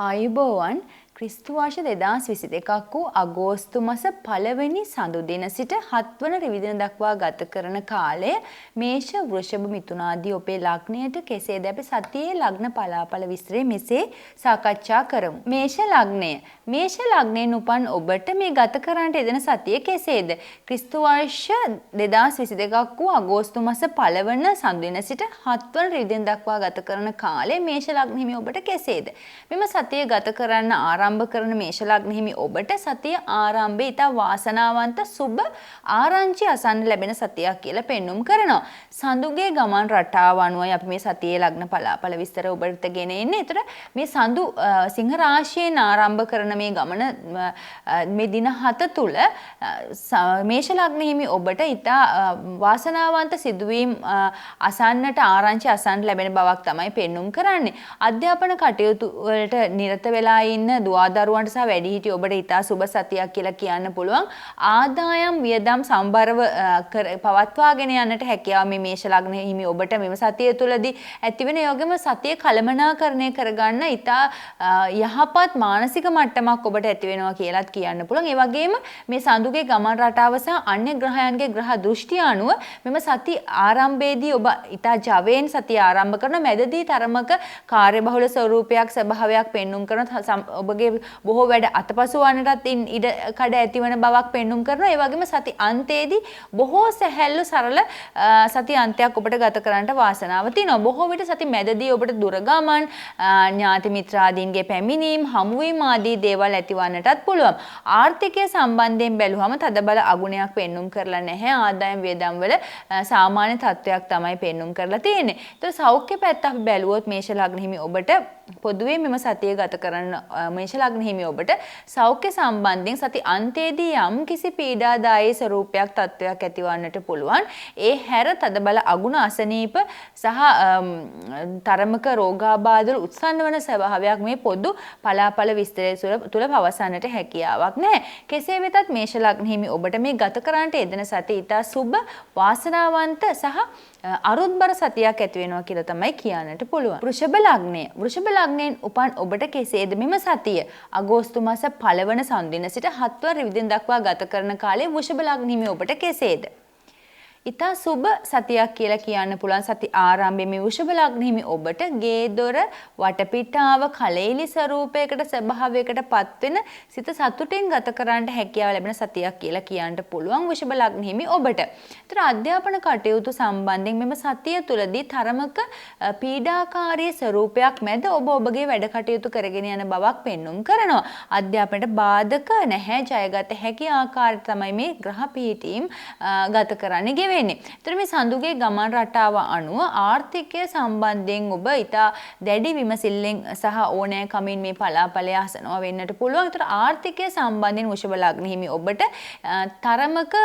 ආයුබෝවන් ක්‍රිස්තු වර්ෂ 2022ක් වූ අගෝස්තු මාස 1 වෙනි සඳු දින සිට 7 වන රිවිදින දක්වා ගත කරන කාලය මේෂ වෘෂභ මිථුන ආදී ඔබේ ලග්නයට කෙසේද අපි සතියේ ලග්න පලාඵල විස්තරය මෙසේ සාකච්ඡා කරමු. මේෂ ලග්නයෙන් උපන් ඔබට මේ ගත කරන්නට යෙදෙන සතිය කෙසේද? ක්‍රිස්තු වර්ෂ 2022ක් වූ අගෝස්තු මාස 1 වන සඳු දින සිට 7 වන රිවිදින දක්වා ගත කරන කාලය මේෂ ලග්න හිමි ඔබට කෙසේද? මෙම සතිය ගත කරන්න ආරම්භ කරන මේෂ ලග්න හිමි ඔබට සතිය ආරම්භයේ ඉතා වාසනාවන්ත සුබ ආරංචි අසන්න ලැබෙන සතියක් කියලා පෙන්눔 කරනවා. සඳුගේ ගමන් රටාව අනුවයි අපි මේ සතියේ ලග්න පලාඵල විස්තර ඔබට ගෙන එන්නේ. ඒතර මේ සඳු සිංහ රාශියෙන් ආරම්භ කරන මේ ගමන මේ දින 7 තුල මේෂ ලග්න හිමි ඔබට ඉතා වාසනාවන්ත සිදුවීම් අසන්නට ආරංචි අසන්න ලැබෙන බවක් තමයි පෙන්눔 කරන්නේ. අධ්‍යාපන කටයුතු වලට නිරත වෙලා ඉන්න දුවදරුවන්ට සහ වැඩිහිටි ඔබට ඉතා සුබ සතියක් කියලා කියන්න පුළුවන්. ආදායම් වියදම් සම්බරව පවත්වාගෙන යන්නට හැකියාව මේ මේෂ ලග්න හිමි ඔබට මෙම සතිය තුලදී ඇතිවෙන යෝගම සතිය කළමනාකරණය කරගන්න ඉතා යහපත් මානසික මට්ටමක් ඔබට ඇති වෙනවා කියලාත් කියන්න පුළුවන්. ඒ වගේම මේ සඳුගේ ගමන් රටාව සහ අන්‍ය ග්‍රහයන්ගේ ග්‍රහ දෘෂ්ටි අනුව මෙම සති ආරම්භයේදී ඔබ ඉතා ජවයෙන් සතිය ආරම්භ කරන මැදදී තරමක කාර්යබහුල ස්වරූපයක් ස්වභාවයක් පෙන්눔 කරන ඔබගේ බොහෝ වැඩ අතපසු වන්නටත් ඉඩ කඩ ඇතිවන බවක් පෙන්눔 කරනවා. ඒ වගේම සති අන්තයේදී බොහෝ සැහැල්ලු සරල සති අන්තයක් ඔබට ගත කරන්නට වාසනාව තියෙනවා. බොහෝ විට සති මැදදී ඔබට දුර ගමන් ඥාති මිත්‍රාදීන්ගේ පැමිණීම් හමුවීම ආදී දේවල් ඇතිවන්නටත් පුළුවන්. ආර්ථිකය සම්බන්ධයෙන් බැලුවම තදබල අගුණයක් පෙන්눔 කරලා නැහැ. ආදායම් වියදම් වල සාමාන්‍ය තත්ත්වයක් තමයි පෙන්눔 කරලා තියෙන්නේ. ඒතර සෞඛ්‍ය පැත්ත අපි බැලුවොත් මේෂ ලග්න හිමි ඔබට පොදුවේ මෙම සතිය ගත කරන මේෂ ලග්න හිමි ඔබට සෞඛ්‍ය සම්බන්ධයෙන් සති අන්තයේදී යම් කිසි පීඩාදායී ස්වරූපයක් තත්වයක් ඇතිවන්නට පුළුවන්. ඒ හැර තදබල අගුණ අසනීප සහ තරමක රෝගාබාධ වල උත්සන්න වන ස්වභාවයක් මේ පොදු පලාඵල විස්තරය තුළ පවසන්නට හැකියාවක් නැහැ. කෙසේ වෙතත් මේෂ ලග්න හිමි ඔබට මේ ගත කරන්නට යෙදෙන සතිය ඉතා සුබ වාසනාවන්ත සහ අරුත්බර සතියක් ඇති වෙනවා කියලා තමයි කියන්නට පුළුවන්. වෘෂභ ලග්නයෙන් උපන් ඔබට කෙසේද මෙම සතිය? අගෝස්තු මාස 1 වන සඳු දින සිට 7 වන රිවිදින දක්වා ගත කරන කාලයේ වෘෂභ ලග්න හිමි ඔබට කෙසේද? ඉතා සුබ සතියක් කියලා කියන්න පුළුවන්. සති ආරම්භයේ මේ වෘෂභ ලග්න හිමි ඔබට ගේ දොර වටපිටාව කලෙලි ස්වරූපයකට ස්වභාවයකට පත්වෙන සිත සතුටින් ගත කරන්නට හැකියාව ලැබෙන සතියක් කියලා කියන්න පුළුවන් වෘෂභ ලග්න හිමි ඔබට. ඒතර අධ්‍යාපන කටයුතු සම්බන්ධයෙන් මෙම සතිය තුලදී තරමක පීඩාකාරී ස්වරූපයක් මැද ඔබ ඔබගේ වැඩ කටයුතු කරගෙන යන බවක් පෙන්눔 කරනවා. අධ්‍යාපනයට බාධක නැහැ. ජයගත හැකි ආකාරයට තමයි මේ ග්‍රහ පිහිටීම් ගත කරන්නේ වෙන්නේ. ඒතර මේ සඳුගේ ගමන් රටාව අනුව ආර්ථිකය සම්බන්ධයෙන් ඔබ ඉතා දැඩි විමසිල්ලෙන් සහ ඕනෑකමින් මේ පලාඵලය අසනවා වෙන්නට පුළුවන්. ඒතර ආර්ථිකය සම්බන්ධයෙන් වෘෂභ ලග්න හිමි ඔබට තරමක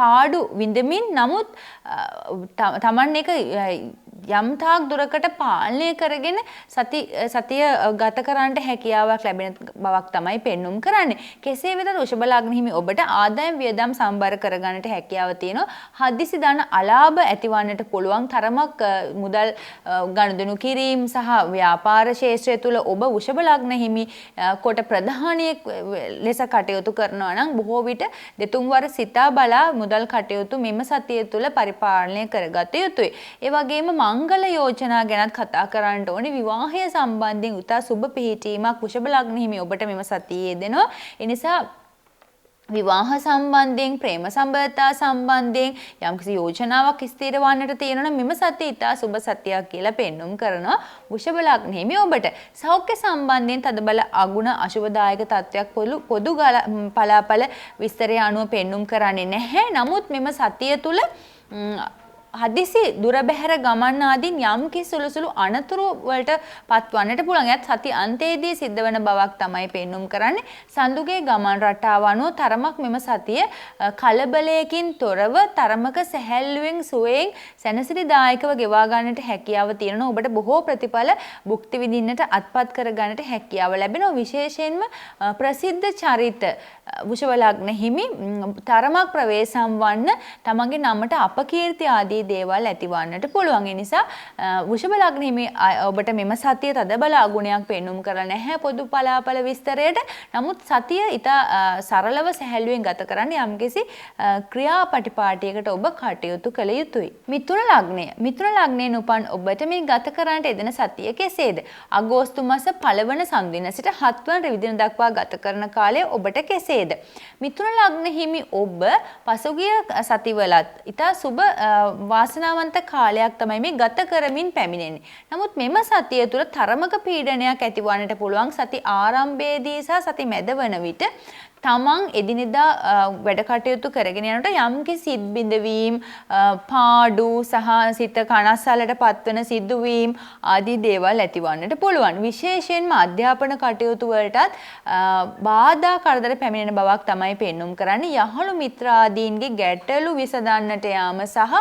පාඩු විඳමින් නමුත් තමන් එක යම් තාක් දුරකට පාලනය කරගෙන සතිය ගත කරන්නට හැකියාවක් ලැබෙන බවක් තමයි පෙන්눔 කරන්නේ. කෙසේ වෙතත් වෘෂභ ලග්න හිමි ඔබට ආදායම් වියදම් සම්බර කරගන්නට හැකියාව තියෙනවා. හදිසි දාන අලාභ ඇතිවන්නට පුළුවන් තරමක් මුදල් ගනුදෙනු කිරීම සහ ව්‍යාපාර ක්ෂේත්‍රය තුළ ඔබ වෘෂභ ලග්න හිමි කොට ප්‍රධානියෙක් ලෙස කටයුතු කරනවා නම් බොහෝ විට දෙතුන් වර සිතා බලා මුදල් කටයුතු මෙම සතිය තුළ පරිපාලනය කරගත යුතුයි. ඒ වගේම මංගල යෝජනා ගැනත් කතා කරන්න ඕනේ. විවාහය සම්බන්ධයෙන් උතා සුබ පිහිටීමක් වෘෂභ ලග්න හිමි ඔබට මෙම සතියේ දෙනවා. ඒ නිසා විවාහ සම්බන්ධයෙන් ප්‍රේම සම්බන්ධතා සම්බන්ධයෙන් යම්කිසි යෝජනාවක් ස්ථිර වන්නට තියෙනවා නම් මෙම සතිය ඉතා සුබ සතියක් කියලා පෙන්눔 කරනවා වෘෂභ ලග්න හිමි ඔබට. සෞඛ්‍ය සම්බන්ධයෙන් තදබල අගුණ අශුභදායක තත්වයක් පොදු පලාඵල විස්තරය අනුව පෙන්눔 කරන්නේ නැහැ. නමුත් මෙම සතිය තුල හදිසි දුර බැහැර ගමන් ආදීන් යම් කිසි සුළුසුළු අනතුරු වලට පත්වන්නට පුළුවන්. එයත් සති අන්තයේදී සිද්ධ වෙන බවක් තමයි පෙන්눔 කරන්නේ. සඳුගේ ගමන් රටාව අනුව තරමක් මෙම සතිය කලබලයකින් තොරව තරමක සැහැල්ලුවෙන් සුවයෙන් සැනසිලිදායකව ගෙවා ගන්නට හැකියාව තියෙනවා. ඔබට බොහෝ ප්‍රතිඵල භුක්ති විඳින්නට අත්පත් කර ගන්නට හැකියාව ලැබෙනවා. විශේෂයෙන්ම ප්‍රසිද්ධ චරිත වෘෂභ ලග්න හිමි තරමක් ප්‍රවේශම් වන්න තමන්ගේ නමට අපකීර්ති ආදී දේවල් ඇතිවන්නට පුළුවන්. ඒ නිසා වෘෂභ ලග්න හිමි ඔබට මෙම සතිය තදබල අගුණයක් පෙන්눔 කරලා නැහැ පොදු පලාපල විස්තරයට. නමුත් සතිය ඊට සරලව සැහැල්ලුවෙන් ගත කරන්න යම්කිසි ක්‍රියාපටිපාටියකට ඔබ කටයුතු කළ යුතුයි. මිථුන ලග්නය. මිථුන ලග්නයෙන් උපන් ඔබට මේ ගත කරන්නට යෙදෙන සතිය කෙසේද? අගෝස්තු මාස 1 වන සඳුදින සිට 7 වන රවිදින දක්වා ගත කරන කාලය ඔබට කෙසේද? මිථුන ලග්න හිමි ඔබ පසුගිය සතිවලත් ඉතා සුබ වාසනාවන්ත කාලයක් තමයි මේ ගත කරමින් පැමිණෙන්නේ. නමුත් මෙම සතිය තුළ තරමක පීඩනයක් ඇතිවන්නට පුළුවන් සති ආරම්භයේදී සහ සති මැද වන විට තමන් එදිනෙදා වැඩ කටයුතු කරගෙන යනකොට යම්කිසි සිත් බිඳවීම් පාඩු සහ සිත කනස්සලට පත්වන සිදුවීම් ආදී දේවල් ඇතිවන්නට පුළුවන්. විශේෂයෙන්ම අධ්‍යාපන කටයුතු වලටත් බාධා කරදර පැමිණෙන බවක් තමයි පෙන්눔 කරන්නේ. යහළු මිත්‍රාදීන්ගේ ගැටලු විසඳන්නට යාම සහ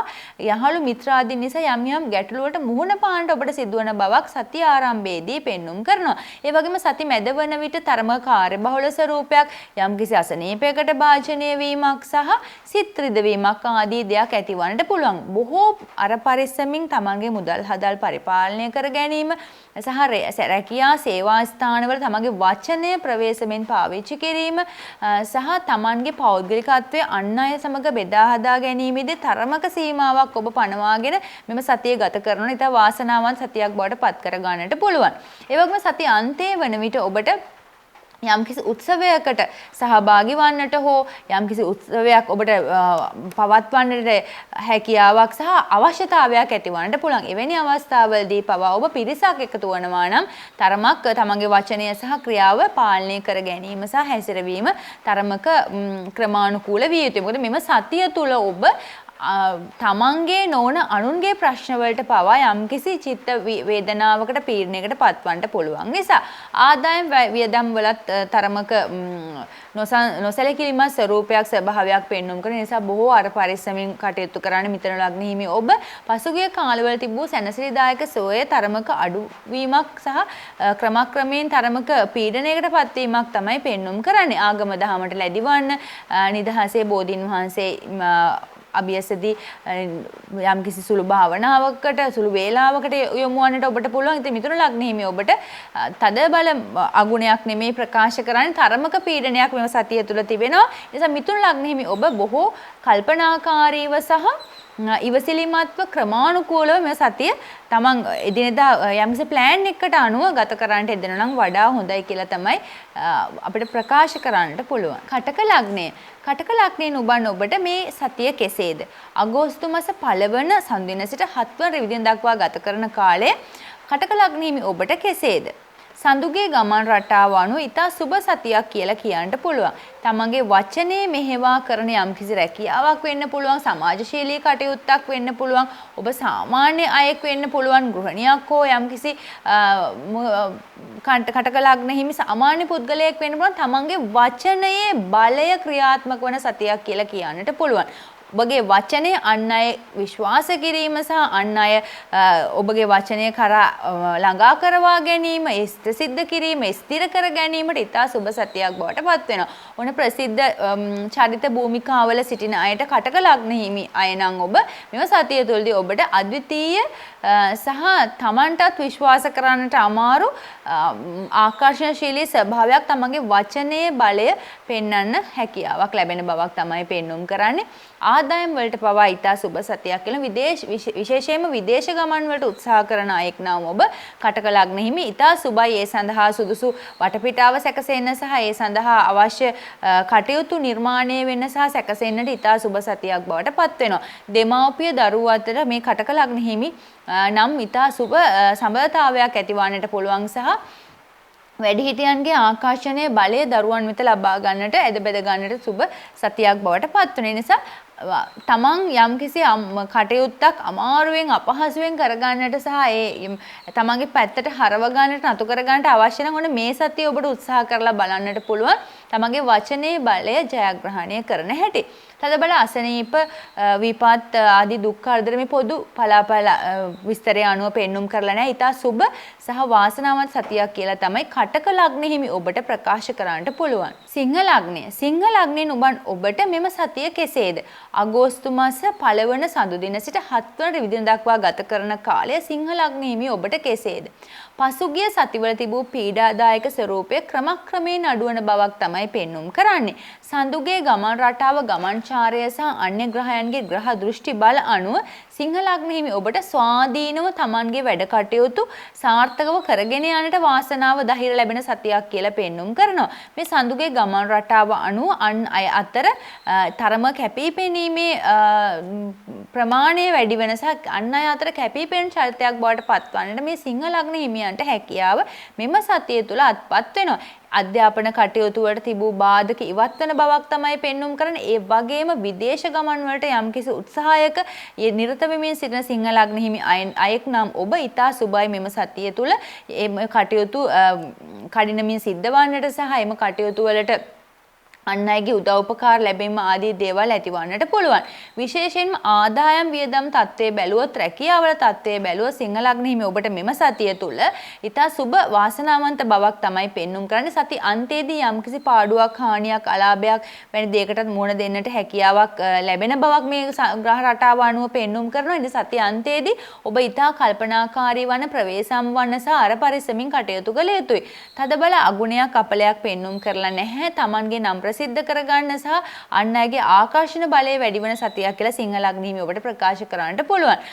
යහළු මිත්‍රාදීන් නිසා යම් යම් ගැටලු වලට මුහුණ පාන්නට ඔබට සිදුවන බවක් සතිය ආරම්භයේදී පෙන්눔 කරනවා. ඒ වගේම සති මැද වන විට තරම කාර්යබහුල ස්වරූපයක් යම්කිසි අසනීපයකට භාජනය වීමක් සහ සිත් රිදවීමක් ආදී දෙයක් ඇතිවන්නට පුළුවන්. බොහෝ අර පරිස්සමින් තමන්ගේ මුදල් හදල් පරිපාලනය කර ගැනීම සහ රැකියා සේවා ස්ථානවල තමන්ගේ වචනය ප්‍රවේශමෙන් පාවිච්චි කිරීම සහ තමන්ගේ පෞද්ගලිකත්වය අන් අය සමග බෙදා හදා ගැනීමේදී තරමක සීමාවක් ඔබ පනවාගෙන මෙම සතිය ගත කරන ඉතා වාසනාවන්ත සතියක් බවට පත් කර ගන්නට පුළුවන්. ඒ වගේම සති අන්තයේ වන විට ඔබට යම්කිසි උත්සවයකට සහභාගී වන්නට හෝ යම්කිසි උත්සවයක් ඔබට පවත්වන්නට හැකියාවක් සහ අවශ්‍යතාවයක් ඇතිවන්නට පුළුවන්. එවැනි අවස්ථාවලදී පවා ඔබ පිරිසක් එකතු වනවා නම් තරමක් තමන්ගේ වචනය සහ ක්‍රියාව පාලනය කර ගැනීම සහ හැසිරවීම තරමක ක්‍රමානුකූල විය යුතුයි. මොකද මෙම සතිය තුල ඔබ තමන්ගේ නොවන අනුන්ගේ ප්‍රශ්නවලට පවා යම්කිසි චිත්ත වේදනාවකට පීඩනයකට පත්වන්නට පුළුවන් නිසා ආදායම් වියදම් වලත් තරමක නොසැලකිලිමත් ස්වරූපයක් ස්වභාවයක් පෙන්눔 කරන නිසා බොහෝ අර පරිස්සමින් කටයුතු කරන්න මිථුන ලග්න හිමි ඔබ පසුගිය කාලවල තිබූ සැනසිලිදායක සෝය තරමක අඩුවීමක් සහ ක්‍රමක්‍රමයෙන් තරමක පීඩනයකට පත්වීමක් තමයි පෙන්눔 කරන්නේ. ආගම දහමට ලැබිවන්න නිදහසේ බෝධීන් වහන්සේ අභියසදී යම්කිසි සුළු භාවනාවකට සුළු වේලාවකට යොමු වන්නට ඔබට පුළුවන්. ඉතින් මිථුන ලග්න හිමි ඔබට තද බල අගුණයක් නෙමෙයි ප්‍රකාශ කරන්නේ තරමක පීඩනයක් මෙව සතිය තුළ තිබෙනවා. ඒ නිසා මිථුන ලග්න හිමි ඔබ බොහෝ කල්පනාකාරීව සහ ඉවසිලිමත්ව ක්‍රමානුකූලව මේ සතිය තමන් එදිනෙදා යම්කිසි ප්ලෑන් එකකට අනුව ගත කරන්නට යෙදෙනවා නම් වඩා හොඳයි කියලා තමයි අපිට ප්‍රකාශ කරන්නට පුළුවන්. කටක ලග්නය. කටක ලග්නයෙන් උබන් ඔබට මේ සතිය කෙසේද? අගෝස්තු මාස 1 වන සඳුදින සිට 7 වන රවිදින දක්වා ගත කරන කාලය කටක ලග්න හිමි ඔබට කෙසේද? සඳුගේ ගමන් රටාව අනුව ඉතා සුබ සතියක් කියලා කියන්නට පුළුවන්. තමන්ගේ වචනේ මෙහෙවා කරන යම්කිසි රැකියාවක් වෙන්න පුළුවන්, සමාජශීලී කටයුත්තක් වෙන්න පුළුවන්, ඔබ සාමාන්‍ය අයෙක් වෙන්න පුළුවන්, ගෘහණියක් හෝ යම්කිසි කටක ලග්න හිමි සාමාන්‍ය පුද්ගලයෙක් වෙන්න පුළුවන්. තමන්ගේ වචනයේ බලය ක්‍රියාත්මක වන සතියක් කියලා කියන්නට පුළුවන්. ඔබගේ වචනය අන් අය විශ්වාස කිරීම සහ අන් අය ඔබගේ වචනය කරා ළඟා කරවා ගැනීම, සිද්ධ කිරීම, ස්ථිර කර ගැනීමට ඉතා සුබ සතියක් බවට පත් වෙනවා. ඔන්න ප්‍රසිද්ධ චරිත භූමිකාවල සිටින අයට කටක ලග්න හිමි අය නම් ඔබ මෙම සතිය තුළදී ඔබට අද්විතීය සහ තමන්ටත් විශ්වාස කරන්නට අමාරු ආකර්ෂණශීලී ස්වභාවයක් තමන්ගේ වචනයේ බලය පෙන්වන්න හැකියාවක් ලැබෙන බවක් තමයි පෙන්눔 කරන්නේ. ආදායම් වලට පවා ඉතා සුබ සතියක් කියලා විශේෂයෙන්ම විදේශ ගමන් වලට උත්සාහ කරන අයෙක් නම් ඔබ කටක ලග්න හිමි ඉතා සුබයි. ඒ සඳහා සුදුසු වටපිටාව සැකසෙන්න සහ ඒ සඳහා අවශ්‍ය කටයුතු නිර්මාණය වෙන්න සහ සැකසෙන්නට ඉතා සුබ සතියක් බවට පත් වෙනවා. දෙමාපිය දරුවෝ අතර මේ කටක ලග්න හිමි නම් ඉතා සුබ සම්බන්ධතාවයක් ඇතිවන්නට පුළුවන් සහ වැඩිහිටියන්ගේ ආකර්ෂණයේ බලය දරුවන් වෙත ලබා ගන්නට ඇද බෙද ගන්නට සුබ සතියක් බවට පත් වෙන නිසා තමන් යම්කිසි කටයුත්තක් අමාරුවෙන් අපහසුවෙන් කරගන්නට සහ ඒ තමන්ගේ පැත්තට හරව ගන්නට නතු කර ගන්නට අවශ්‍ය නම් ඔන්න මේ සතිය ඔබට උත්සාහ කරලා බලන්නට පුළුවන් තමන්ගේ වචනේ බලය ජයග්‍රහණය කරන හැටි. තදබල අසනීප විපත් ආදී දුක් කරදර මේ පොදු පලාපල විස්තරය අනුව පෙන්눔 කරලා නැහැ. ඊට සුබ සහ වාසනාවන්ත සතියක් කියලා තමයි කටක ලග්න හිමි ඔබට ප්‍රකාශ කරන්නට පුළුවන්. සිංහ ලග්නය. සිංහ ලග්නයෙන් ඔබට මෙම සතිය කෙසේද? අගෝස්තු මාස 1 වන සඳු දින සිට 7 වන රවිදින දක්වා ගත කරන කාලය සිංහ ලග්න හිමි ඔබට කෙසේද? පසුගිය සතිවල තිබූ පීඩාදායක ස්වરૂපය ක්‍රමක්‍රමයෙන් අඩුවන බවක් තමයි පෙන්눔 කරන්නේ. සඳුගේ ගමන් රටාව ගමන්චාරය සහ අන්‍ය ග්‍රහයන්ගේ ග්‍රහ දෘෂ්ටි බල අනුව සිංහ ලග්න හිමි ඔබට ස්වාධීනව Tamanගේ වැඩ කටයුතු සාර්ථකව කරගෙන යන්නට වාසනාව ධෛර්ය ලැබෙන සතියක් කියලා පෙන්눔 කරනවා. මේ සඳුගේ ගමන් රටාව අනුව අන් අය අතර තරම කැපිපෙනීමේ ප්‍රමාණය වැඩි වෙනස අන් අය අතර කැපිපෙනෙන චරිතයක් බවට පත්වන්නට මේ සිංහ ලග්න හිමියන්ට හැකියාව මෙම සතිය තුල අත්පත් වෙනවා. අධ්‍යාපන කටයුතු වලට තිබූ බාධක ඉවත් වෙන බවක් තමයි පෙන්눔 කරන්නේ. ඒ වගේම විදේශ ගමන් වලට යම්කිසි උත්සාහයක නිරත වෙමින් සිටින සිංහ ලග්න හිමි අයෙක් නම් ඔබ ඊතා සුබයි මෙම සතිය තුල එම කටයුතු කඩිනමින් සිද්ධ වන්නට සහ එම කටයුතු වලට අන් අයගේ උදව් උපකාර ලැබීම ආදී දේවල් ඇතිවන්නට පුළුවන්. විශේෂයෙන්ම ආදායම් වියදම් තත්ත්වයේ බැලුවොත් රැකියාවල තත්ත්වයේ බැලුවොත් සිංහ ලග්න හිමි ඔබට මෙම සතිය තුල ඊතා සුබ වාසනාවන්ත බවක් තමයි පෙන්눔 කරන්නේ. සති අන්තයේදී යම්කිසි පාඩුවක් හානියක් අලාභයක් වැනි දෙයකටත් මුහුණ දෙන්නට හැකියාවක් ලැබෙන බවක් මේ ග්‍රහ රටාව අනුව පෙන්눔 කරනවා. ඉතින් සති අන්තයේදී ඔබ ඊතා කල්පනාකාරී වන ප්‍රවේශම් වන සහ අර පරිස්සමින් කටයුතු කළ යුතුයි. තදබල අගුණයක් අපලයක් පෙන්눔 කරලා නැහැ. Tamanගේ නම් සිද්ධ කරගන්න සහ අන් අයගේ ආකර්ෂණ බලය වැඩි වෙන සතියක් කියලා සිංහ ලග්න හිමි ඔබට ප්‍රකාශ කරන්නට පුළුවන්.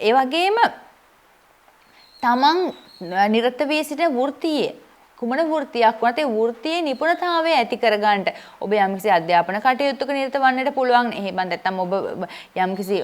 ඒ වගේම තමන් නිරත වී සිටින වෘත්තියේ කුමන වෘත්තියක් වුණත් ඒ වෘත්තියේ නිපුණතාවය ඇති කරගන්නට ඔබ යම්කිසි අධ්‍යාපන කටයුත්තක නිරත වන්නට පුළුවන්. එහෙම නැත්නම් ඔබ යම්කිසි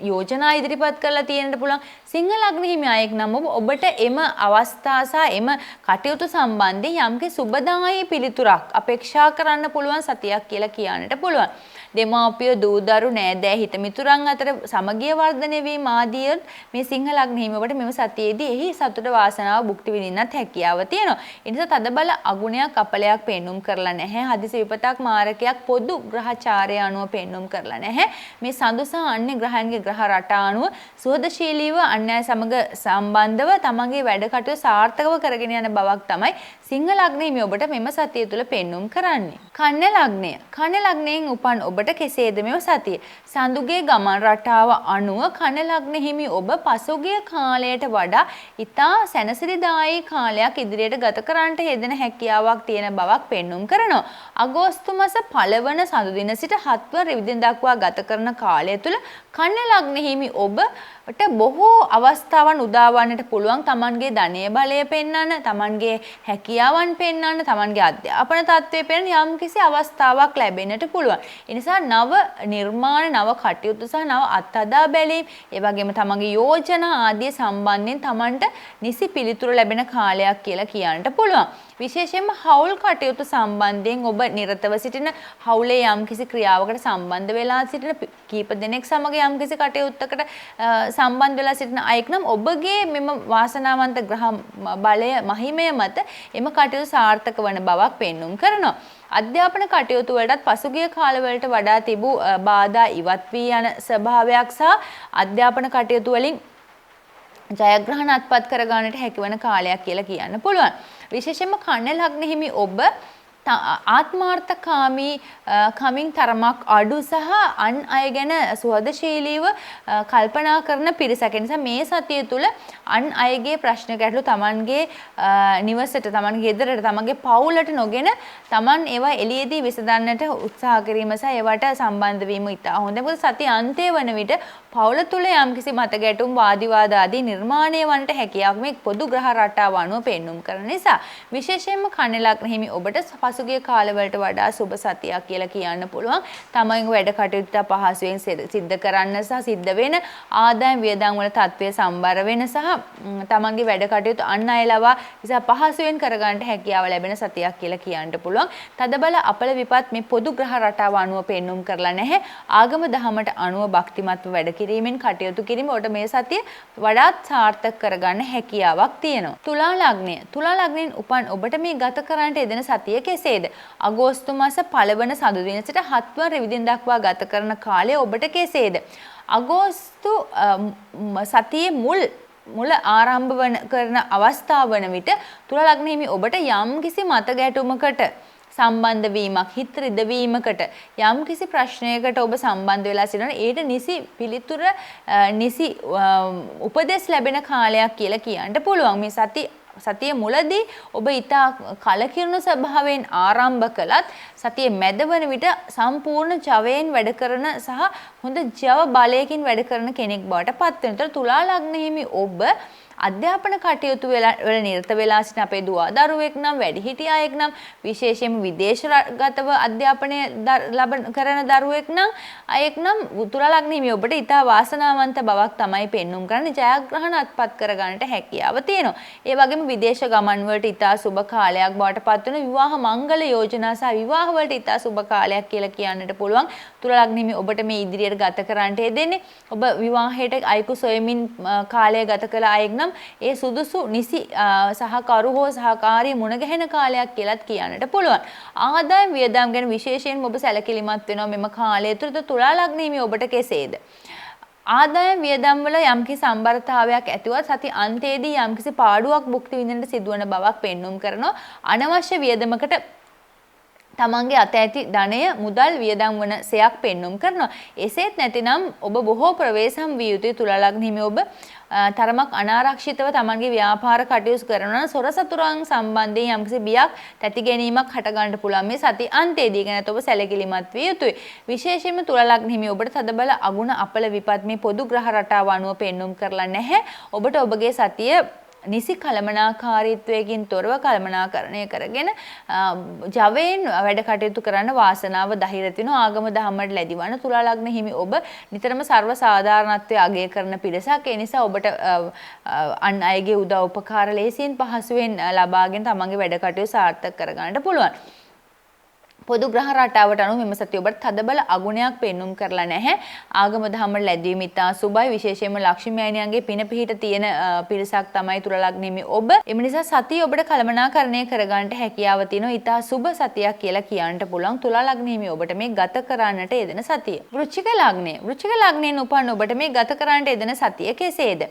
යෝජනා ඉදිරිපත් කරලා තියෙන්නට පුළුවන්. සිංහ ලග්න හිමි අයෙක් නම් ඔබට එම අවස්ථා සහ එම කටයුතු සම්බන්ධයෙන් යම්කිසි සුබදායී පිළිතුරක් අපේක්ෂා කරන්න පුළුවන් සතියක් කියලා කියන්නට පුළුවන්. දෙමාපිය දූ දරු නෑදෑ හිත මිතුරන් අතර සමගිය වර්ධනය වීම ආදී මේ සිංහ ලග්න හිමි ඔබට මෙම සතියේදී එහි සතුට වාසනාව භුක්ති විඳින්නත් හැකියාව තියෙනවා. ඒ නිසා තදබල අගුණයක් අපලයක් පෙන්눔 කරලා නැහැ. හදිසි විපතක් මාරකයක් පොදු ග්‍රහචාරය අනුව පෙන්눔 කරලා නැහැ. මේ සඳු සහ අන්‍ය ග්‍රහයන්ගේ ග්‍රහ රටා අනුව සුහදශීලීව අන්‍ය සමග සම්බන්ධව තමන්ගේ වැඩ කටයුතු සාර්ථකව කරගෙන යන බවක් තමයි සිංහ ලග්න හිමි ඔබට මෙම සතිය තුල පෙන්눔 කරන්නේ. කන්‍යා ලග්නය. කන්‍යා ලග්නයෙන් උපන් ඔබට කෙසේද මෙම සතිය? සඳුගේ ගමන් රටාව අනුව කන්‍යා ලග්න හිමි ඔබ පසුගිය කාලයට වඩා ඉතා සැනසිලිදායී කාලයක් ඉදිරියට ගත කරන්නට යෙදෙන හැකියාවක් තියෙන බවක් පෙන්눔 කරනවා. අගෝස්තු මාස 1 වන සඳු දින සිට 7 වන රවිදින දක්වා ගත කරන කාලය තුල කන්‍යා ලග්න හිමි ඔබට බොහෝ අවස්ථාවන් උදා වන්නට පුළුවන්. Tamanගේ ධනය බලය පෙන්වන්න, Tamanගේ හැකියාවන් පෙන්වන්න, Tamanගේ අධ්‍යාපන තත්ත්වය පෙන්වන්න යම්කිසි අවස්ථාවක් ලැබෙන්නට පුළුවන්. ඒ නිසා නව නිර්මාණ, නව කටයුතු සහ නව අත්හදා බැලීම්, ඒ වගේම Tamanගේ යෝජනා ආදී සම්බන්ධයෙන් Tamanට නිසි පිළිතුරු ලැබෙන කාලයක් කියලා කියන්නට පුළුවන්. විශේෂයෙන්ම හවුල් කටයුතු සම්බන්ධයෙන් ඔබ නිරතව සිටින හවුලේ යම්කිසි ක්‍රියාවකට සම්බන්ධ වෙලා සිටින කීප දෙනෙක් සමග යම්කිසි කටයුත්තකට සම්බන්ධ වෙලා සිටින අයෙක් නම් ඔබගේ මෙම වාසනාවන්ත ග්‍රහ බලය මහිමය මත එම කටයුතු සාර්ථක වන බවක් පෙන්눔 කරනවා. අධ්‍යාපන කටයුතු වලටත් පසුගිය කාලවලට වඩා තිබූ බාධා ඉවත් වී යන ස්වභාවයක් සහ අධ්‍යාපන කටයුතු වලින් ජයග්‍රහණ අත්පත් කර ගන්නට හැකිවන කාලයක් කියලා කියන්න පුළුවන්. විශේෂයෙන්ම කන්‍යා ලග්න හිමි ඔබ ආත්මාර්ථකාමී කමින් තරමක් අඩු සහ අන් අය ගැන සුහදශීලීව කල්පනා කරන පිරිසක්. නිසා මේ සතිය තුළ අන් අයගේ ප්‍රශ්න ගැටලු Tamanගේ නිවසට, Tamanගේ ගෙදරට, Tamanගේ පවුලට නොගෙන Taman ඒවා එළියේදී විසඳන්නට උත්සාහ කිරීම සහ ඒවට සම්බන්ධ වීම ඉතා හොඳයි. මොකද සතිය අන්තය වන විට පවුල තුළ යම්කිසි මත ගැටුම්, වාද විවාද ආදී නිර්මාණය වන්නට හැකියාවක් මේ පොදු ග්‍රහ රටාව අනුව පෙන්눔 කරන නිසා විශේෂයෙන්ම කන්‍යා ලග්න හිමි ඔබට පසුගිය කාලවලට වඩා සුබ සතියක් කියලා කියන්න පුළුවන්. තමන්ගේ වැඩ කටයුතු පහසුවෙන් සිද්ධ කරන්න සහ සිද්ධ වෙන ආදායම් වියදම් වල තත්ත්වය සම්බර වෙන සහ තමන්ගේ වැඩ කටයුතු අන් අය ලවා නිසා පහසුවෙන් කරගන්නට හැකියාව ලැබෙන සතියක් කියලා කියන්න පුළුවන්. තදබල අපල විපත් මේ පොදු ග්‍රහ රටාව අනුව පෙන්눔 කරලා නැහැ. ආගම දහමට අනුව භක්තිමත්ව වැඩ කිරීමෙන් කටයුතු කිරීම ඔබට මේ සතිය වඩාත් සාර්ථක කරගන්න හැකියාවක් තියෙනවා. තුලා ලග්නය. තුලා ලග්නයෙන් උපන් ඔබට මේ ගත කරන්නට යෙදෙන සතිය කෙසේ කෙසේද? අගෝස්තු මාස 1 වන සඳු දින සිට 7 වන රවිදින දක්වා ගත කරන කාලය ඔබට කෙසේද? අගෝස්තු සතියේ මුල ආරම්භ කරන අවස්ථාව වන විට තුලා ලග්න හිමි ඔබට යම්කිසි මත ගැටුමකට සම්බන්ධ වීමක් හිත රිදවීමකට යම්කිසි ප්‍රශ්නයකට ඔබ සම්බන්ධ වෙලා සිටිනවා. ඒට නිසි පිළිතුර නිසි උපදෙස් ලැබෙන කාලයක් කියලා කියන්න පුළුවන්. මේ සතිය මුලදී ඔබ ඊට කලකිරුණු ස්වභාවයෙන් ආරම්භ කළත් සතියේ මැද වන විට සම්පූර්ණ ජවයෙන් වැඩ කරන සහ හොඳ ජව බලයකින් වැඩ කරන කෙනෙක් බවට පත් වෙනවා. තුලා ලග්න හිමි ඔබ අධ්‍යාපන කටයුතු වල නිරත වෙලා සිටින අපේ දුවා දරුවෙක් නම් වැඩිහිටිය අයෙක් නම් විශේෂයෙන්ම විදේශගතව අධ්‍යාපනය කරන දරුවෙක් නම් අයෙක් නම් තුලා ලග්න හිමි ඔබට ඉතා වාසනාවන්ත බවක් තමයි පෙන්눔 කරන්නේ. ජයග්‍රහණ අත්පත් කර ගන්නට හැකියාව තියෙනවා. ඒ වගේම විදේශ ගමන් වලට ඉතා සුබ කාලයක් බවට පත් වෙන විවාහ මංගල යෝජනා සහ විවාහ වලට ඉතා සුබ කාලයක් කියලා කියන්නට පුළුවන්. තුලා ලග්න හිමි ඔබට මේ ඉදිරියට ගත කරන්නට යෙදෙන්නේ ඔබ විවාහයට අයෙකු සොයමින් කාලය ගත කළ අයෙක් නම් ඒ සුදුසු නිසි සහකරු හෝ සහකාරී මුණ ගැහෙන කාලයක් කියලාත් කියන්නට පුළුවන්. ආදායම් වියදම් ගැන විශේෂයෙන් ඔබ සැලකිලිමත් වෙනවා මෙම කාලය තුළ. තුලා ලග්න හිමි ඔබට කෙසේද? ආදායම් වියදම් වල යම්කිසි සම්බරතාවයක් ඇතිවත් සති අන්තයේදී යම්කිසි පාඩුවක් භුක්ති විඳින්නට සිදුවන බවක් පෙන්눔 කරනවා. අනවශ්‍ය වියදමකට තමන්ගේ අත ඇති ධනය මුදල් වියදම් වන සයක් පෙන්눔 කරනවා. එසේත් නැතිනම් ඔබ බොහෝ ප්‍රවේශම් විය යුතුයි. තුලා ලග්න හිමි ඔබ තරමක් අනාරක්ෂිතව තමන්ගේ ව්‍යාපාර කටයුතු කරනවා නම් සොර සතුරන් සම්බන්ධයෙන් යම්කිසි බියක් තැති ගැනීමක් හට ගන්න පුළුවන් මේ සති අන්තයේදී. ගැනත් ඔබ සැලකිලිමත් විය යුතුයි. විශේෂයෙන්ම තුලා ලග්න හිමි ඔබට තදබල අගුණ අපල විපත් මේ පොදු ග්‍රහ රටාව අනුව පෙන්눔 කරලා නැහැ. ඔබට ඔබගේ සතිය නිසි කළමනාකාරීත්වයකින් තොරව කළමනාකරණය කරගෙන ජවයෙන් වැඩ කටයුතු කරන්න වාසනාව ධෛර්යය තිනු ආගම දහමට ලැබිවන තුලා ලග්න හිමි ඔබ නිතරම සර්ව සාධාරණත්වයේ අගය කරන පිරිසක්. ඒ නිසා ඔබට අන් අයගේ උදව් උපකාර ලේසියෙන් පහසුවෙන් ලබාගෙන තමන්ගේ වැඩ කටයුතු සාර්ථක කරගන්නට පුළුවන්. පොදු ග්‍රහ රටාවට අනුව මෙම සතිය ඔබට තදබල අගුණයක් පෙන්눔 කරලා නැහැ. ආගම දහමට ලැබීම ඉතා සුබයි. විශේෂයෙන්ම ලක්ෂ්මී අයනියන්ගේ පින පිහිට තියෙන පිරිසක් තමයි තුලා ලග්න හිමි ඔබ. එම නිසා සතිය ඔබට කළමනාකරණය කරගන්නට හැකියාව තියෙනවා. ඉතා සුබ සතියක් කියලා කියන්නට පුළුවන්. තුලා ලග්න හිමි ඔබට මේ ගත කරන්නට යෙදෙන සතිය. වෘශ්චික ලග්නය. වෘශ්චික ලග්නයෙන් උපන් ඔබට මේ ගත කරන්නට යෙදෙන සතිය කෙසේද?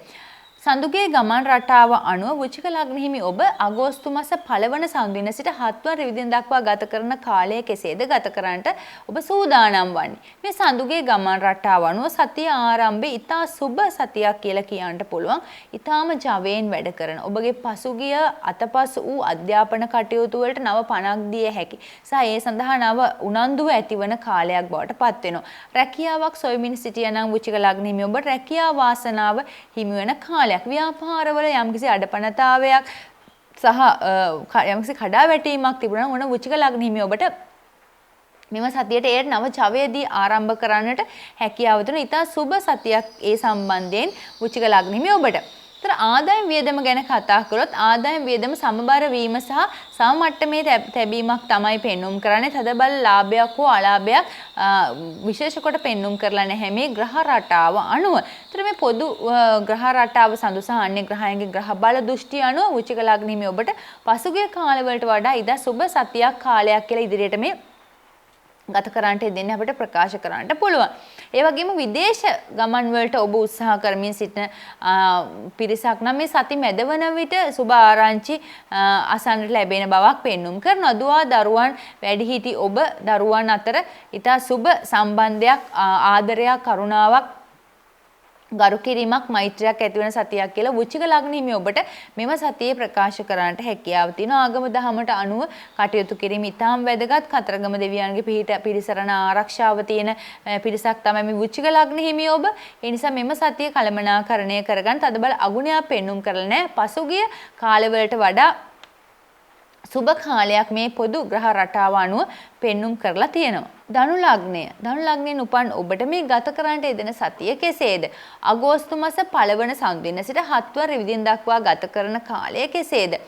සඳුගේ ගමන් රටාව අනුව වෘශ්චික ලග්න හිමි ඔබ අගෝස්තු මාස 1 වන සඳු දින සිට 7 වන රවිදින දක්වා ගත කරන කාලය කෙසේද ගත කරන්නට ඔබ සූදානම් වන්නේ? මේ සඳුගේ ගමන් රටාව අනුව සතිය ආරම්භයේ ඉතා සුබ සතියක් කියලා කියන්නට පුළුවන්. ඉතාම ජවයෙන් වැඩ කරන ඔබගේ පසුගිය අතපසු වූ අධ්‍යාපන කටයුතු වලට නව පණක් දිය හැකි. සහ ඒ සඳහා නව උනන්දුව ඇතිවන කාලයක් බවට පත් වෙනවා. රැකියාවක් සොයමින් සිටියා නම් වෘශ්චික ලග්න හිමි ඔබ රැකියා වාසනාව හිමි වෙන කාලයක්. ව්‍යාපාරවල යම්කිසි අඩපණතාවයක් සහ යම්කිසි කඩාවැටීමක් තිබුණා නම් වෘශ්චික ලග්න හිමි ඔබට මෙම සතියට ඒ නව ජවයේදී ආරම්භ කරන්නට හැකියාව තුන ඉතා සුබ සතියක් ඒ සම්බන්ධයෙන් වෘශ්චික ලග්න හිමි ඔබට. තර ආදායම් වියදම ගැන කතා කළොත් ආදායම් වියදම සමබර වීම සහ සම මට්ටමේ තැබීමක් තමයි පෙන්눔 කරන්නේ. තදබල ලාභයක් හෝ අලාභයක් විශේෂ කොට පෙන්눔 කරලා නැහැ මේ ග්‍රහ රටාව අනුව. තර මේ පොදු ග්‍රහ රටාව සඳු සහ අන්‍ය ග්‍රහයන්ගේ ග්‍රහ බල දෘෂ්ටි අනුව වෘශ්චික ලග්න හිමි ඔබට පසුගිය කාලවලට වඩා ඉදා සුබ සතියක් කාලයක් කියලා ඉදිරියට මේ ගත කරන්නට දෙන්න අපිට ප්‍රකාශ කරන්නට පුළුවන්. ඒ වගේම විදේශ ගමන් වලට ඔබ උත්සාහ කරමින් සිටින පිරිසක් නම් මේ සති මැදවන විට සුබ ආරංචි අසන්නට ලැබෙන බවක් පෙන්눔 කරනවා. දුවා දරුවන් වැඩිහිටි ඔබ දරුවන් අතර ඉතා සුබ සම්බන්ධයක් ආදරයක් කරුණාවක් ගරු කිරීමක් මෛත්‍රියක් ඇති වෙන සතියක් කියලා වෘශ්චික ලග්න හිමි ඔබට මෙම සතියේ ප්‍රකාශ කරන්නට හැකියාව තියෙනවා. ආගම දහමට අනුව කටයුතු කිරීම ඉතාම වැදගත්. කතරගම දෙවියන්ගේ පිරිසරණ ආරක්ෂාව තියෙන පිරිසක් තමයි මේ වෘශ්චික ලග්න හිමි ඔබ. ඒ නිසා මෙම සතිය කළමනාකරණය කරගන්න තදබල අගුණයක් පෙන්눔 කරලා නැහැ. පසුගිය කාලවලට වඩා සුබ කාලයක් මේ පොදු ග්‍රහ රටාව අනුව පෙන්눔 කරලා තියෙනවා. ධනු ලග්නය. ධනු ලග්නයෙන් උපන් ඔබට මේ ගත කරන්නට යෙදෙන සතිය කෙසේද? අගෝස්තු මාස 1 වන සඳු දින සිට 7 වන රවිදින දක්වා ගත කරන කාලය කෙසේද?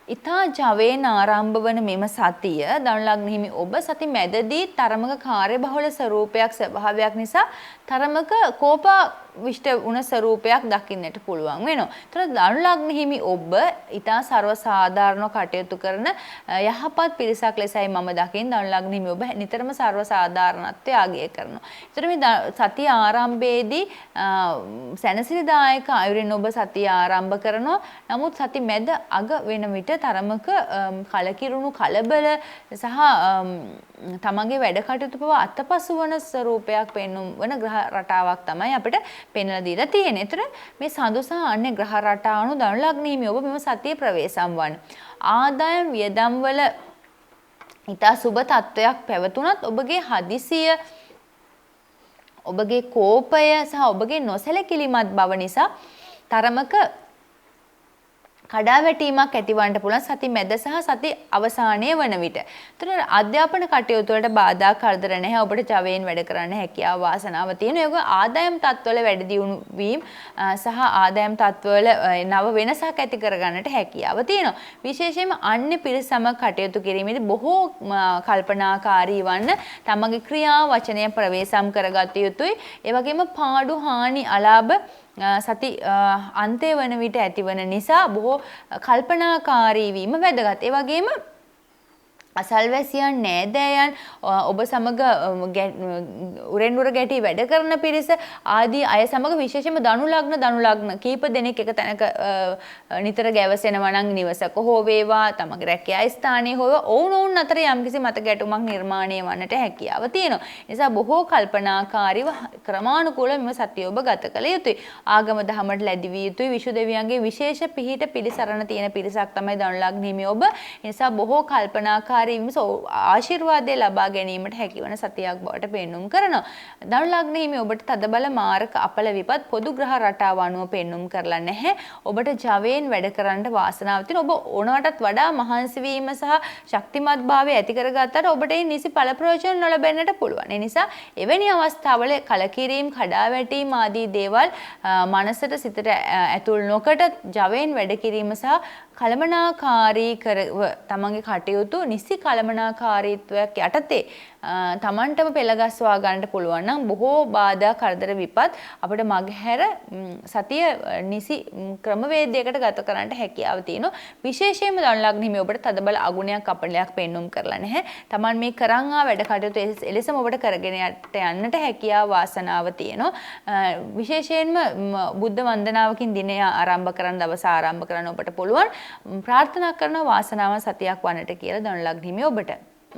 ඉතා ජවයෙන් ආරම්භ වන මෙම සතිය ධනු ලග්න හිමි ඔබ සති මැදදී තරමක කාර්යබහුල ස්වරූපයක් ස්වභාවයක් නිසා තරමක කෝප විෂ්ට වුණ ස්වරූපයක් දකින්නට පුළුවන් වෙනවා. ඒතර ධනු ලග්න හිමි ඔබ ඊටා ਸਰව සාධාරණව කටයුතු කරන යහපත් පිරිසක් ලෙසයි මම දකින. ධනු ලග්න හිමි ඔබ නිතරම ਸਰව සාධාරණත්වය ආගය කරනවා. ඒතර මේ සතිය ආරම්භයේදී සැනසිලිදායක අයුරින් ඔබ සතිය ආරම්භ කරනවා. නමුත් සති මැද අග වෙන විට තරමක කලකිරුණු කලබල සහ තමන්ගේ වැඩ කටයුතු පවා අතපසු වන ස්වරූපයක් පෙන්වන වන ග්‍රහ රටාවක් තමයි අපිට පෙන්වලා දීලා තියෙන්නේ. ඒතර මේ සඳු සහ අන්‍ය ග්‍රහ රටා අනුව ධනු ලග්න හිමි ඔබ මෙම සතිය ප්‍රවේශම් වන. ආදායම් වියදම් වල ඊට සුබ තත්වයක් පැවතුනත් ඔබගේ හදිසිය ඔබගේ කෝපය සහ ඔබගේ නොසැලකිලිමත් බව නිසා තරමක කඩාවැටීමක් ඇතිවන්නට පුළුවන් සති මැද සහ සති අවසානයේ වන විට. ඒතර අධ්‍යාපන කටයුතු වලට බාධා කරදර නැහැ. ඔබට ජවයෙන් වැඩ කරන්න හැකියාව වාසනාව තියෙනවා. ඒක ආදායම් තත්ත්වවල වැඩි දියුණු වීම සහ ආදායම් තත්ත්වවල නව වෙනසක් ඇති කරගන්නට හැකියාව තියෙනවා. විශේෂයෙන්ම අන්‍ය පිරිස සමග කටයුතු කිරීමේදී බොහෝ කල්පනාකාරී වන්න තමගේ ක්‍රියා වචනය ප්‍රවේශම් කරගත යුතුයි. ඒ වගේම පාඩු හානි අලාභ සති අන්තය වන විට ඇතිවන නිසා බොහෝ කල්පනාකාරී වීම වැදගත්. ඒ වගේම අසල්වැසියන් නෑදෑයන් ඔබ සමග උරෙන් උර ගැටි වැඩ කරන පිරිස ආදී අය සමග විශේෂයෙන්ම ධනු ලග්න කීප දෙනෙක් එක තැනක නිතර ගැවසෙනවා නම් නිවසක හෝ වේවා තමගේ රැකියා ස්ථානයේ හෝ ඔවුන් අතර යම්කිසි මත ගැටුමක් නිර්මාණය වන්නට හැකියාව තියෙනවා. නිසා බොහෝ කල්පනාකාරීව ක්‍රමානුකූලව මෙම සතිය ඔබ ගත කළ යුතුයි. ආගම දහමට ලැබී විය යුතුයි. විශු දෙවියන්ගේ විශේෂ පිහිට පිළිසරණ තියෙන පිරිසක් තමයි ධනු ලග්න හිමි ඔබ. නිසා බොහෝ කල්පනාකාරී ආශිර්වාදය ලබා ගැනීමට හැකිවන සතියක් බවට පෙන්눔 කරනවා. ධනු ලග්න හිමි ඔබට තදබල මාරක අපල විපත් පොදු ග්‍රහ රටාව අනුව පෙන්눔 කරලා නැහැ. ඔබට ජවයෙන් වැඩ කරන්නට වාසනාව තියෙන. ඔබ ඕනවටත් වඩා මහන්සි වීම සහ ශක්තිමත් භාවය ඇති කරගත්තට ඔබට ඒ නිසි ඵල ප්‍රයෝජන නොලැබෙන්නට පුළුවන්. ඒ නිසා එවැනි අවස්ථාවල කලකිරීම, කඩාවැටීම් ආදී දේවල් මනසට සිතට ඇතුල් නොකොට ජවයෙන් වැඩ කිරීම සහ කළමනාකාරී කරව තමන්ගේ කටයුතු නිසි කළමනාකාරීත්වයක් යටතේ තමන්ටම පෙළගස්වා ගන්නට පුළුවන් නම් බොහෝ බාධා කරදර විපත් අපිට මගහැර සතිය නිසි ක්‍රමවේදයකට ගත කරන්නට හැකියාව තියෙනවා. විශේෂයෙන්ම ධනු ලග්න හිමි ඔබට තදබල අගුණයක් අපලයක් පෙන්눔 කරලා නැහැ. තමන් මේ කරන් ආ වැඩ කටයුතු එලෙසම ඔබට කරගෙන යන්නට හැකියාව වාසනාව තියෙනවා. විශේෂයෙන්ම බුද්ධ වන්දනාවකින් දිනය ආරම්භ කරන දවස ආරම්භ කරන්න ඔබට පුළුවන්. ප්‍රාර්ථනා කරන වාසනාව සතියක් වන්නට කියලා ධනු ලග්න හිමි ඔබට.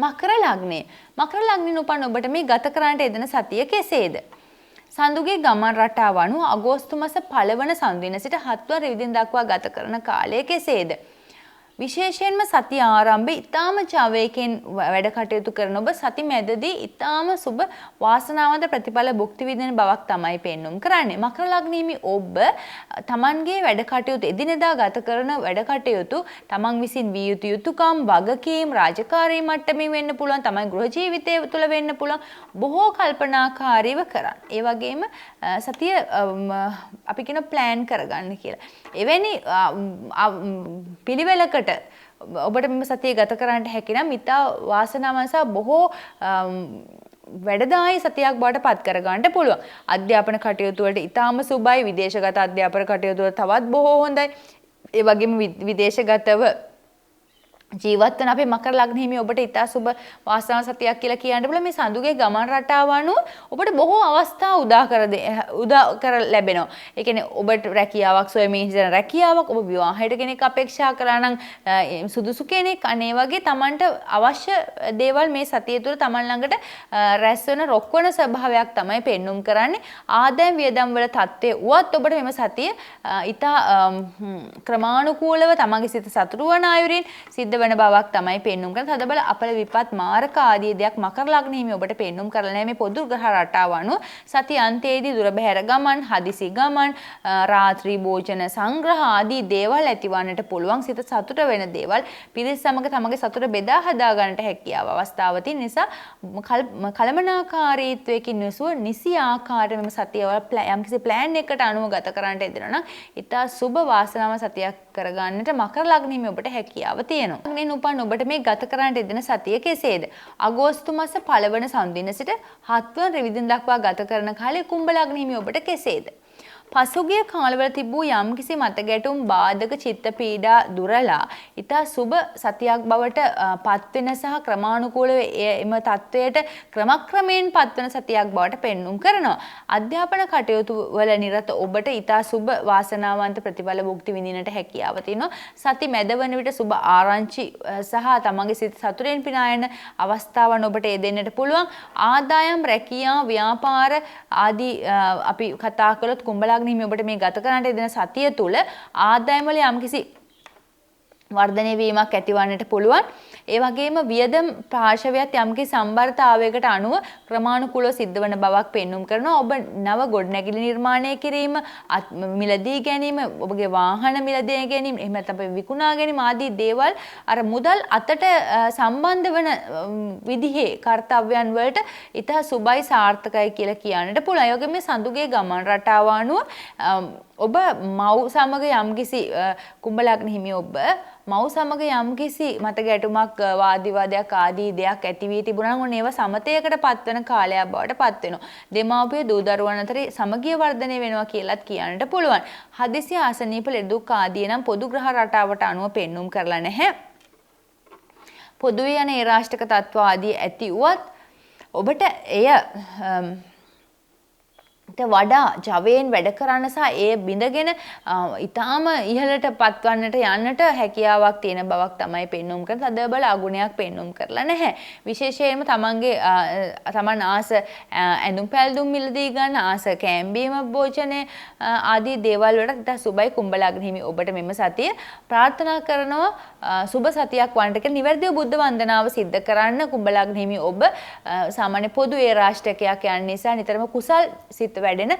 මකර ලග්නේ. මකර ලග්නින් උපන් ඔබට මේ ගත කරන්නට යෙදෙන සතිය කෙසේද? සඳුගේ ගමන් රටාව අනුව අගෝස්තු මාස 1 වන සඳු දින සිට 7 වන රවිදින දක්වා ගත කරන කාලය කෙසේද? විශේෂයෙන්ම සතිය ආරම්භයේ ඊටාම ජවයෙන් වැඩ කටයුතු කරන ඔබ සති මැදදී ඊටාම සුබ වාසනාවන්ත ප්‍රතිඵල භුක්ති විඳින බවක් තමයි පෙන්눔 කරන්නේ. මකර ලග්න හිමි ඔබ තමන්ගේ වැඩ කටයුතු එදිනෙදා ගත කරන වැඩ කටයුතු තමන් විසින් විය යුතු යුතුයකම් වගකීම් රාජකාරී මට්ටමින් වෙන්න පුළුවන්, තමයි ගෘහ ජීවිතය තුළ වෙන්න පුළුවන්, බොහෝ කල්පනාකාරීව කරන්න. ඒ වගේම සතිය අපි කියන ප්ලෑන් කරගන්න කියලා. එවැනි පිළිවෙලකට ඔබට මෙම සතිය ගත කරන්නට හැකි නම් ඉතා වාසනාවන්ත සහ බොහෝ වැඩදායී සතියක් බවට පත් කර ගන්නට පුළුවන්. අධ්‍යාපන කටයුතු වලට ඉතාම සුබයි. විදේශගත අධ්‍යාපන කටයුතු වල තවත් බොහෝ හොඳයි. ඒ වගේම විදේශගතව ජීවත් වන අපේ මකර ලග්න හිමි ඔබට ඉතා සුබ වාසනාව සතියක් කියලා කියන්න පුළුවන්. මේ සඳුගේ ගමන් රටාව අනුව ඔබට බොහෝ අවස්ථා උදා කර ලැබෙනවා. ඒ කියන්නේ ඔබට රැකියාවක් සොයමින් ඉන්න රැකියාවක්, ඔබ විවාහයට කෙනෙක් අපේක්ෂා කරා නම් සුදුසු කෙනෙක්, අනේ වගේ Tamanට අවශ්‍ය දේවල් මේ සතිය තුළ Taman ළඟට රැස් වෙන රොක්වන ස්වභාවයක් තමයි පෙන්눔 කරන්නේ. ආදායම් වියදම් වල තත්ත්වය උවත් ඔබට මෙම සතිය ඉතා ක්‍රමානුකූලව තමන්ගේ සිත සතුටු වන අයුරින් සිද්ධ වන බවක් තමයි පෙන්눔 කරන. තදබල අපල විපත් මාරක ආදී දෙයක් මකර ලග්න හිමි ඔබට පෙන්눔 කරලා නැහැ. මේ පොදු ග්‍රහ රටාව අනුව සති අන්තයේදී දුර බැහැර ගමන්, හදිසි ගමන්, රාත්‍රී භෝජන සංග්‍රහ ආදී දේවල් ඇතිවන්නට පුළුවන්. සිත සතුට වෙන දේවල් පිරිස සමග තමගේ සතුට බෙදා හදා ගන්නට හැකියාව අවස්ථාව තියෙන නිසා කලමනාකාරීත්වයකින් යුතුව නිසි ආකාරයෙන්ම මේ සතිය වල යම්කිසි ප්ලෑන් එකකට අනුව ගත කරන්නට යෙදෙනවා නම් ඉතා සුබ වාසනාව සතියක් කරගන්නට මකර ලග්න හිමි ඔබට හැකියාව තියෙනවා. ලග්නෙන් උපන් ඔබට මේ ගත කරන්නට යෙදෙන සතිය කෙසේද? අගෝස්තු මාස 1 වන සඳු දින සිට 7 වන රවිදින දක්වා ගත කරන කාලේ කුම්භ ලග්න හිමි ඔබට කෙසේද? පසුගිය කාලවල තිබූ යම්කිසි මතගැටුම් බාධක චිත්ත පීඩා දුරලා ඊතා සුබ සතියක් බවට පත්වෙන සහ ක්‍රමානුකූලව එම තත්වයට ක්‍රමක්‍රමයෙන් පත්වන සතියක් බවට පෙන්눔 කරනවා. අධ්‍යාපන කටයුතු වල නිරත ඔබට ඊතා සුබ වාසනාවන්ත ප්‍රතිඵල භුක්ති විඳින්නට හැකියාව තියෙනවා. සති මැදවන විට සුබ ආරංචි සහ තමන්ගේ සිත සතුරෙන් පිනා යන අවස්ථාවන් ඔබට යෙදෙන්නට පුළුවන්. ආදායම් රැකියා ව්‍යාපාර ආදී අපි කතා කළොත් කුම්භ ලග්න ඔබට මේ ගත කරන්නට දෙන සතිය තුල ආදායම වල යම්කිසි වර්ධනය වීමක් ඇතිවන්නට පුළුවන්. ඒ වගේම වියදම් පාර්ශවයත් යම්කිසි සම්බරතාවයකට අනුව ක්‍රමානුකූලව සිද්ධ වන බවක් පෙන්눔 කරනවා. ඔබ නව ගොඩනැගිලි නිර්මාණය කිරීම, මිලදී ගැනීම, ඔබගේ වාහන මිලදී ගැනීම, එහෙම නැත්නම් විකුණා ගැනීම ආදී දේවල් අර මුදල් අතට සම්බන්ධ වන විදිහේ කාර්යයන් වලට ඉතා සුබයි සාර්ථකයි කියලා කියන්නට පුළුවන්. ඒ වගේම මේ සඳුගේ ගමන් රටාව අනුව ඔබ මව් සමග යම්කිසි කුම්භ ලග්න හිමි ඔබ මව් සමග යම්කිසි මත ගැටුමක් වාදිවාදයක් ආදී දෙයක් ඇති වී තිබුණා නම් ඒවා සමතයකට පත්වන කාලයක් බවට පත් වෙනවා. දෙමාපිය දූ දරුවන් අතර සමගිය වර්ධනය වෙනවා කියලාත් කියන්නට පුළුවන්. හදිසි ආසනීප ලෙඩ දුක් ආදී නම් පොදු ග්‍රහ රටාවට අනුව පෙන්눔 කරලා නැහැ. පොදුවේ යන ඒ රාෂ්ටක තත්ත්ව ආදී ඇති වුවත් ඔබට එය වඩා ජවයෙන් වැඩ කරන්න සහ ඒ බිඳගෙන ඊටාම ඉහළට පත්වන්නට යන්නට හැකියාවක් තියෙන බවක් තමයි පෙන්눔 කරන. තද බල අගුණයක් පෙන්눔 කරලා නැහැ. විශේෂයෙන්ම තමන් ආස ඇඳුම් පැළඳුම් මිලදී ගන්න ආස කැම්බීම භෝජන ආදී දේවල් වලට ඉතා සුබයි කුම්භ ලග්න හිමි ඔබට මෙම සතිය ප්‍රාර්ථනා කරනවා සුබ සතියක් වන්නට කියලා නිවැරදිව බුද්ධ වන්දනාව සිද්ධ කරන්න කුම්භ ලග්න හිමි ඔබ සාමාන්‍ය පොදු ඒ රාෂ්ටකයක් යන නිසා නිතරම කුසල් සිත් වැඩෙන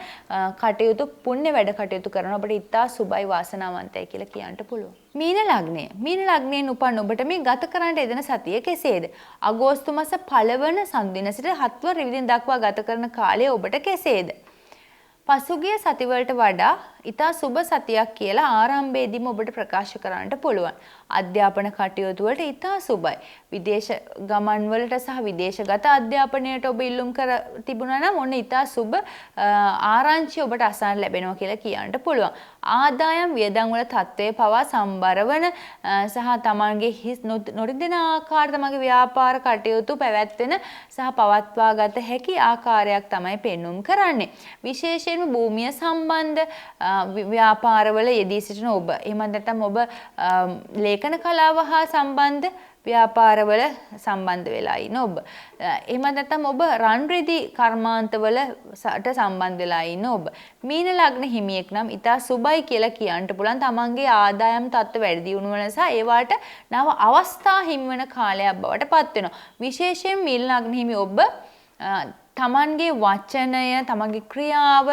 කටයුතු පුණ්‍ය වැඩ කටයුතු කරන ඔබට ඉතා සුබයි වාසනාවන්තයි කියලා කියන්නට පුළුවන්. මීන ලග්නය. මීන ලග්නයෙන් උපන් ඔබට මේ ගත කරන්නට යෙදෙන සතිය කෙසේද? අගෝස්තු මාස 1 වන සඳුදින සිට 7 වන රවිදින දක්වා ගත කරන කාලය ඔබට කෙසේද? පසුගිය සතිවලට වඩා ඉතා සුබ සතියක් කියලා ආරම්භයේදීම ඔබට ප්‍රකාශ කරන්නට පුළුවන්. අධ්‍යාපන කටයුතු වලට ඉතා සුබයි. විදේශ ගමන් වලට සහ විදේශගත අධ්‍යාපනයට ඔබ ඉල්ලුම් කර තිබුණා නම් ඔන්න ඉතා සුබ ආරංචි ඔබට අසන්න ලැබෙනවා කියලා කියන්නට පුළුවන්. ආදායම් වියදම් වල තත්ත්වය පවා සම්බර වන සහ තමන්ගේ හිස් නොරිදෙන ආකාර තමන්ගේ ව්‍යාපාර කටයුතු පැවැත්වෙන සහ පවත්වා ගත හැකි ආකාරයක් තමයි පෙන්눔 කරන්නේ. විශේෂයෙන්ම භූමිය සම්බන්ධ ව්‍යාපාරවල යෙදී සිටින ඔබ එහෙම නැත්නම් ඔබ ලේඛන කලාව හා සම්බන්ධ ව්‍යාපාරවල සම්බන්ධ වෙලා ඉන්න ඔබ එහෙම නැත්නම් ඔබ රන් රිදි කර්මාන්තවලට සම්බන්ධ වෙලා ඉන්න ඔබ මීන ලග්න හිමියෙක් නම් ඉතා සුබයි කියලා කියන්නට පුළුවන්. තමන්ගේ ආදායම් තත්ත්ව වැඩි දියුණු වෙන නිසා ඒවට නව අවස්ථා හිමි වෙන කාලයක් බවට පත් වෙනවා. විශේෂයෙන් මීන ලග්න හිමි ඔබ තමන්ගේ වචනය තමන්ගේ ක්‍රියාව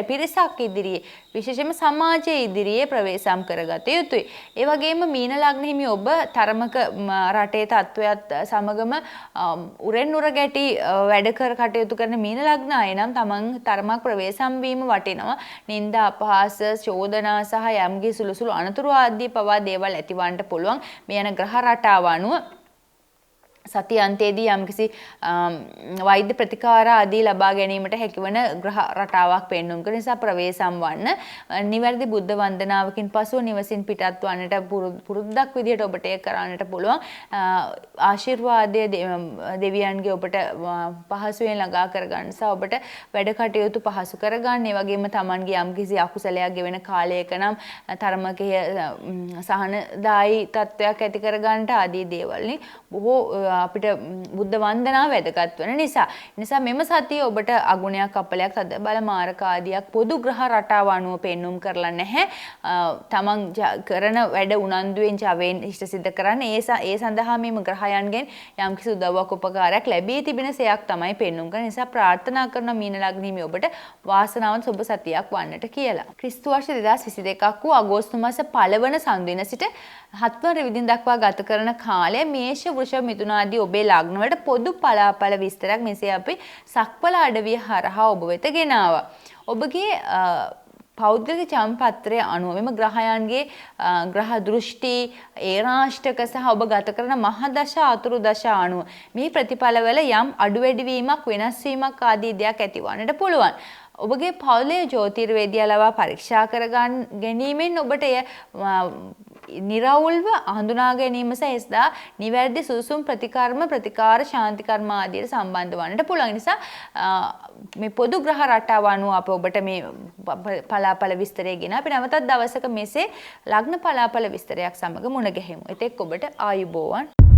පිරිසක් ඉදිරියේ විශේෂයෙන්ම සමාජයේ ඉදිරියේ ප්‍රවේශම් කරගත යුතුයි. ඒ වගේම මීන ලග්න හිමි ඔබ තරමක රටේ තත්වයක් සමගම උරෙන් උර ගැටි වැඩ කර කටයුතු කරන මීන ලග්න අය නම් තමන් තරමක් ප්‍රවේශම් වීම වටිනවා. නිന്ദා අපහාස චෝදනා සහ යම්ගේ සුළු සුළු අනතුරු ආදී පවා දේවල් ඇතිවන්නට පුළුවන්. මේ යන ග්‍රහ රටාව අනුව සති අන්තයේදී යම්කිසි වෛද්‍ය ප්‍රතිකාර ආදී ලබා ගැනීමට හැකිවන ග්‍රහ රටාවක් පෙන්눔 කරන නිසා ප්‍රවේශම් වන්න නිවැරදි බුද්ධ වන්දනාවකින් පසුව නිවසින් පිටත් වන්නට පුරුද්දක් විදිහට ඔබට ඒක කරන්නට පුළුවන්. ආශිර්වාදය දෙවියන්ගේ ඔබට පහසුවෙන් ළඟා කරගන්න සහ ඔබට වැඩ කටයුතු පහසු කරගන්න. ඒ වගේම Tamanගේ යම්කිසි අකුසලයක් ගෙවෙන කාලයක නම් තරමක සහනදායි තත්වයක් ඇති කරගන්නට ආදී දේවල් බොහෝ අපිට බුද්ධ වන්දනාව වැදගත් වෙන නිසා මෙම සතිය ඔබට අගුණයක් අපලයක් තද බල මාරක ආදියක් පොදු ග්‍රහ රටාව අනුව පෙන්눔 කරලා නැහැ. තමන් කරන වැඩ උනන්දුවෙන් ජවයෙන් ඉෂ්ට සිද්ධ කරන්න ඒ සඳහා මේ ග්‍රහයන්ගෙන් යම්කිසි උදව්වක් උපකාරයක් ලැබී තිබෙන සයක් තමයි පෙන්눔 කරන නිසා ප්‍රාර්ථනා කරන මීන ලග්න හිමි ඔබට වාසනාවන්ත සුබ සතියක් වන්නට කියලා. ක්‍රිස්තු වර්ෂ 2022 වූ අගෝස්තු මාස 1 වන සඳුදින සිට 7 වන රවිදින දක්වා ගත කරන කාලය මේෂ වෘෂභ මිථුන ආදී ඔබේ ලග්න වලට පොදු පලාපල විස්තරයක් මෙසේ අපි සක්වල අඩවිය හරහා ඔබ වෙත ගෙනාවා. ඔබගේ පෞද්ගලික චම්පත්‍රය අනුව මෙම ග්‍රහයන්ගේ ග්‍රහ දෘෂ්ටි ඒරාෂ්ටක සහ ඔබ ගත කරන මහදශ අතුරු දශ අනුව මේ ප්‍රතිඵලවල යම් අඩු වැඩි වීමක් වෙනස් වීමක් ආදී දෙයක් ඇතිවන්නට පුළුවන්. ඔබගේ පවුලේ ජ්‍යොතිර්වේදියා ලවා පරීක්ෂා කර ගැනීමෙන් ඔබට එය නිරවුල්ව හඳුනා ගැනීම සහ එස්දා නිවැරදි සුසුම් ප්‍රතිකාර ශාන්ති කර්ම ආදියට සම්බන්ධ වන්නට පුළුවන් නිසා මේ පොදු ග්‍රහ රටාව අනුව අප ඔබට මේ පලාපල විස්තරය ගෙන අපි නැවතත් දවසක මෙසේ ලග්න පලාපල විස්තරයක් සමග මුණ ගැහෙමු. එතෙක් ඔබට ආයුබෝවන්.